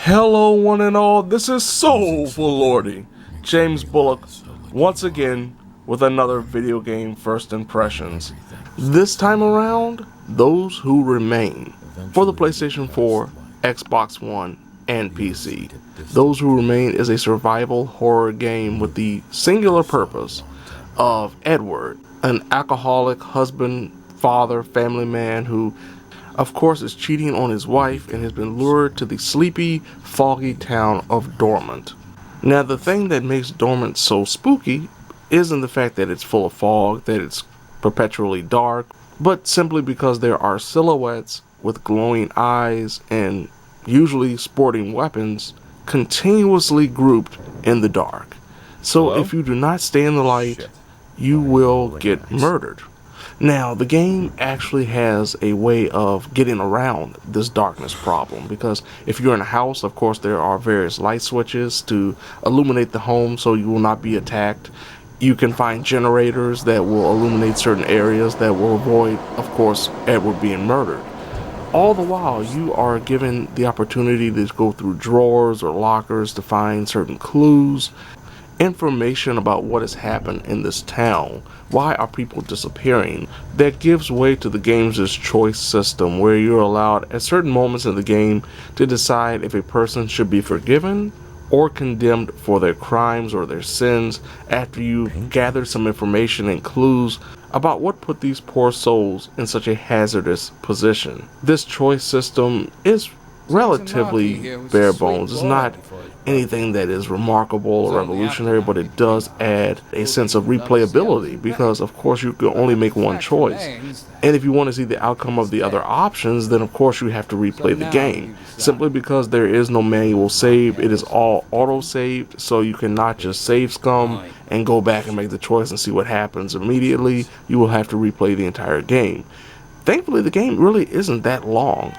Hello one and all, this is Soulful Lordy, James Bullock, once again with another video game first impressions. This time around, Those Who Remain, for the PlayStation 4, Xbox One, and PC. Those Who Remain is a survival horror game with the singular purpose of Edward, an alcoholic husband, father, family man who of course is cheating on his wife and has been lured to the sleepy, foggy town of Dormont. Now the thing that makes Dormont so spooky isn't the fact that it's full of fog, that it's perpetually dark, but simply because there are silhouettes with glowing eyes and usually sporting weapons continuously grouped in the dark. So if you do not stay in the light, you will get murdered. Now, the game actually has a way of getting around this darkness problem, because if you're in a house, of course, there are various light switches to illuminate the home so you will not be attacked. You can find generators that will illuminate certain areas that will avoid, of course, Edward being murdered. All the while, you are given the opportunity to go through drawers or lockers to find certain clues, information about what has happened in this town. Why are people disappearing? That gives way to the game's choice system, where you're allowed at certain moments in the game to decide if a person should be forgiven or condemned for their crimes or their sins after you gather some information and clues about what put these poor souls in such a hazardous position. This choice system is relatively bare bones. It's not anything that is remarkable or revolutionary, but it does add a sense of replayability, because of course you can only make one choice, and if you want to see the outcome of the other options, then of course you have to replay the game. Simply because there is no manual save, it is all auto saved, so you cannot just save scum and go back and make the choice and see what happens immediately. You will have to replay the entire game. Thankfully, the game really isn't that long.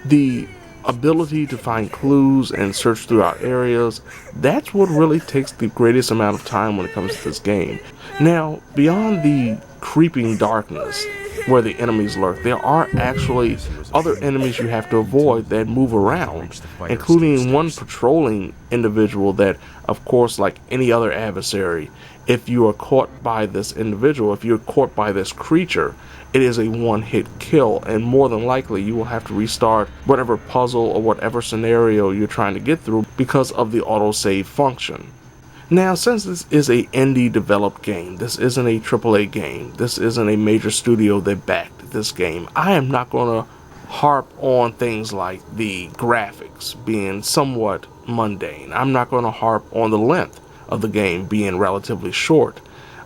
The ability to find clues and search throughout areas, that's what really takes the greatest amount of time when it comes to this game. Now, beyond the creeping darkness where the enemies lurk, there are actually other enemies you have to avoid that move around, including one patrolling individual that, of course, like any other adversary, if you are caught by this individual, if you're caught by this creature, it is a one-hit kill, and more than likely you will have to restart whatever puzzle or whatever scenario you're trying to get through because of the autosave function. Now, since this is a indie developed game, this isn't a AAA game, this isn't a major studio that backed this game, I am not going to harp on things like the graphics being somewhat mundane. I'm not going to harp on the length of the game being relatively short.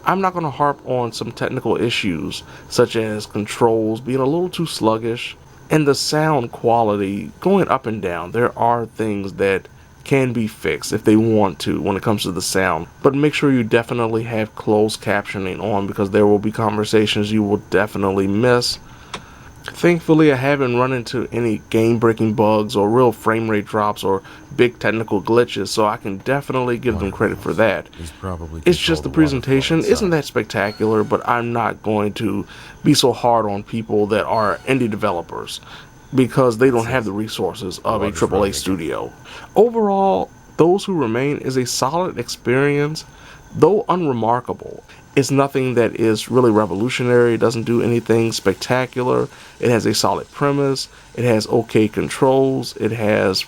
I'm not going to harp on some technical issues such as controls being a little too sluggish and the sound quality going up and down. There are things that can be fixed if they want to when it comes to the sound, but make sure you definitely have closed captioning on, because there will be conversations you will definitely miss. Thankfully, I haven't run into any game-breaking bugs or real frame rate drops or big technical glitches, so I can definitely give them credit for that. It's just the presentation isn't that spectacular, but I'm not going to be so hard on people that are indie developers because they don't have the resources of a AAA studio. Overall, Those Who Remain is a solid experience, though unremarkable. It's nothing that is really revolutionary. It doesn't do anything spectacular. It has a solid premise. It has okay controls. It has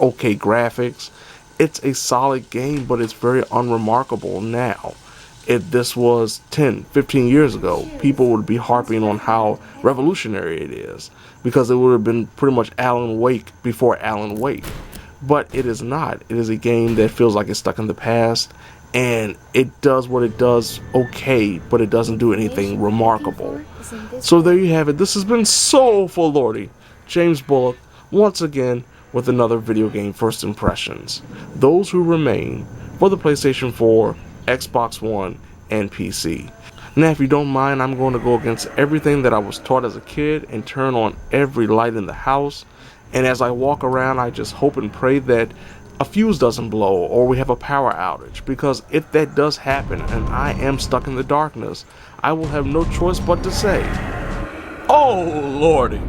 okay graphics. It's a solid game, but it's very unremarkable now. If this was 10, 15 years ago, people would be harping on how revolutionary it is, because it would have been pretty much Alan Wake before Alan Wake. But it is not. It is a game that feels like it's stuck in the past, and it does what it does okay, but it doesn't do anything remarkable. So there you have it. This has been Soulful Lordy, James Bullock, once again with another video game first impressions. Those Who Remain, for the PlayStation 4, Xbox One, and PC. Now, if you don't mind, I'm going to go against everything that I was taught as a kid and turn on every light in the house. And as I walk around, I just hope and pray that a fuse doesn't blow or we have a power outage, because if that does happen and I am stuck in the darkness, I will have no choice but to say, "Oh Lordy."